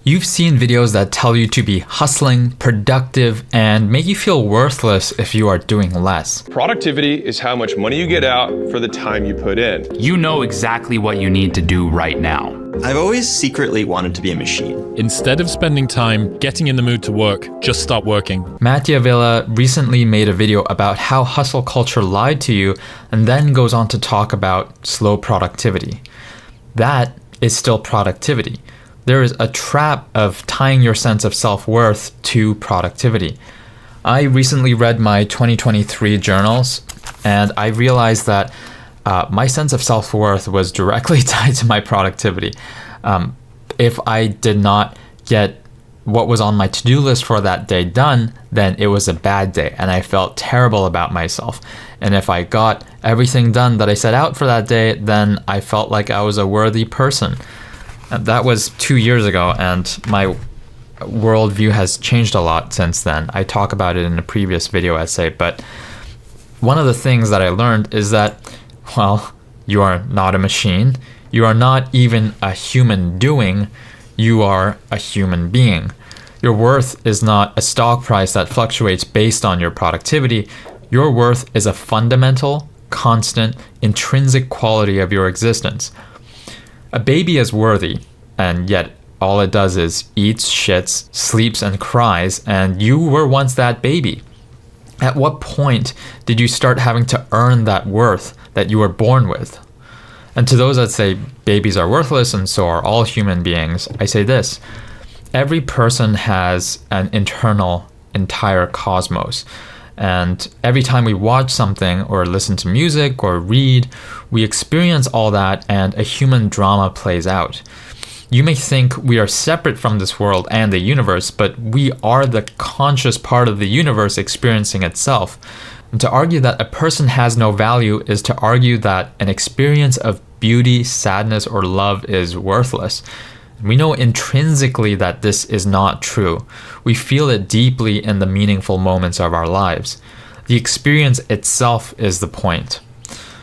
You've seen videos that tell you to be hustling, productive, and make you feel worthless if you are doing less. Productivity is how much money you get out for the time you put in. You know exactly what you need to do right now. I've always secretly wanted to be a machine. Instead of spending time getting in the mood to work, just stop working. Matt D'Avella recently made a video about how hustle culture lied to you and then goes on to talk about slow productivity. That is still productivity. There is a trap of tying your sense of self-worth to productivity. I recently read my 2023 journals, and I realized that my sense of self-worth was directly tied to my productivity. If I did not get what was on my to-do list for that day done, then it was a bad day, and I felt terrible about myself. And if I got everything done that I set out for that day, then I felt like I was a worthy person. That was 2 years ago, and my worldview has changed a lot since then. I talk about it in a previous video essay, but one of the things that I learned is that, well, you are not a machine. You are not even a human doing. You are a human being. Your worth is not a stock price that fluctuates based on your productivity. Your worth is a fundamental, constant, intrinsic quality of your existence. A baby is worthy, and yet all it does is eats, shits, sleeps, and cries, and you were once that baby. At what point did you start having to earn that worth that you were born with? And to those that say babies are worthless and so are all human beings, I say this: every person has an internal, entire cosmos. And every time we watch something or listen to music or read, we experience all that and a human drama plays out. You may think we are separate from this world and the universe, but we are the conscious part of the universe experiencing itself. And to argue that a person has no value is to argue that an experience of beauty, sadness, or love is worthless. We know intrinsically that this is not true. We feel it deeply in the meaningful moments of our lives. The experience itself is the point.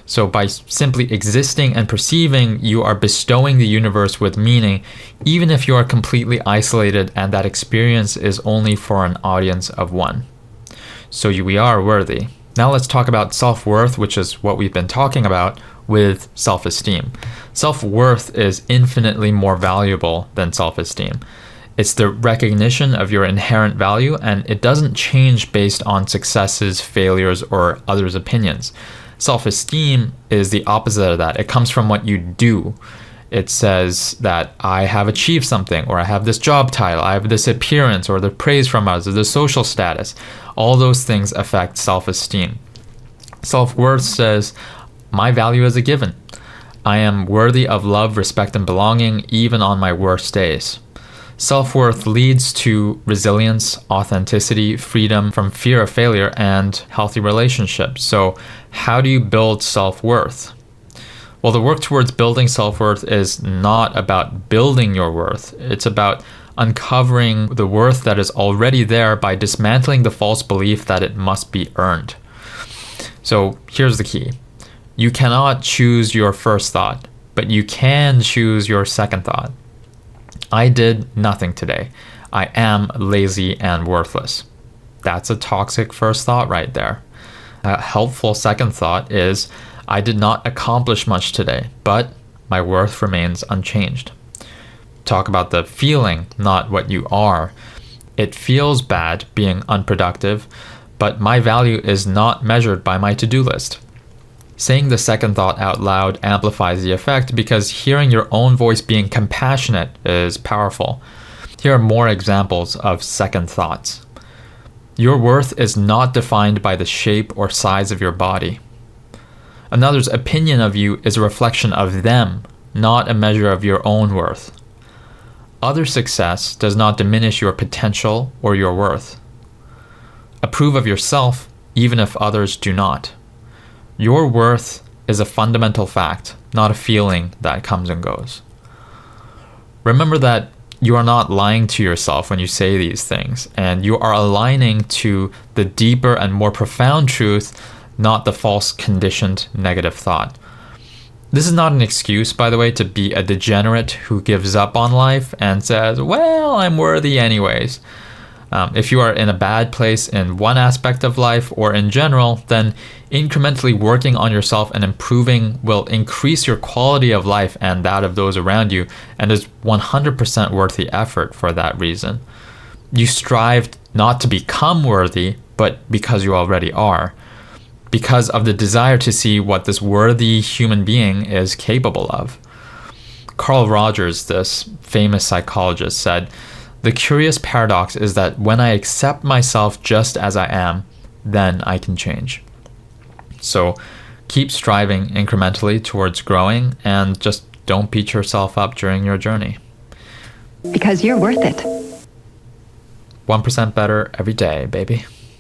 So by simply existing and perceiving, you are bestowing the universe with meaning, even if you are completely isolated and that experience is only for an audience of one. So we are worthy. Now let's talk about self-worth, which is what we've been talking about, with self-esteem. Self-worth is infinitely more valuable than self-esteem. It's the recognition of your inherent value, and it doesn't change based on successes, failures, or others' opinions. Self-esteem is the opposite of that. It comes from what you do. It says that I have achieved something, or I have this job title, I have this appearance, or the praise from others, or the social status. All those things affect self-esteem. Self-worth says, my value is a given. I am worthy of love, respect, and belonging, even on my worst days. Self-worth leads to resilience, authenticity, freedom from fear of failure, and healthy relationships. So how do you build self-worth? Well, the work towards building self-worth is not about building your worth. It's about uncovering the worth that is already there by dismantling the false belief that it must be earned. So here's the key. You cannot choose your first thought, but you can choose your second thought. I did nothing today. I am lazy and worthless. That's a toxic first thought right there. A helpful second thought is, I did not accomplish much today, but my worth remains unchanged. Talk about the feeling, not what you are. It feels bad being unproductive, but my value is not measured by my to-do list. Saying the second thought out loud amplifies the effect because hearing your own voice being compassionate is powerful. Here are more examples of second thoughts. Your worth is not defined by the shape or size of your body. Another's opinion of you is a reflection of them, not a measure of your own worth. Other success does not diminish your potential or your worth. Approve of yourself even if others do not. Your worth is a fundamental fact, not a feeling that comes and goes. Remember that you are not lying to yourself when you say these things, and you are aligning to the deeper and more profound truth, not the false conditioned negative thought. This is not an excuse, by the way, to be a degenerate who gives up on life and says, well, I'm worthy anyways. If you are in a bad place in one aspect of life or in general, then incrementally working on yourself and improving will increase your quality of life and that of those around you, and is 100% worth the effort for that reason. You strive not to become worthy, but because you already are, because of the desire to see what this worthy human being is capable of. Carl Rogers, this famous psychologist, said, "The curious paradox is that when I accept myself just as I am, then I can change." So keep striving incrementally towards growing and just don't beat yourself up during your journey. Because you're worth it. 1% better every day, baby.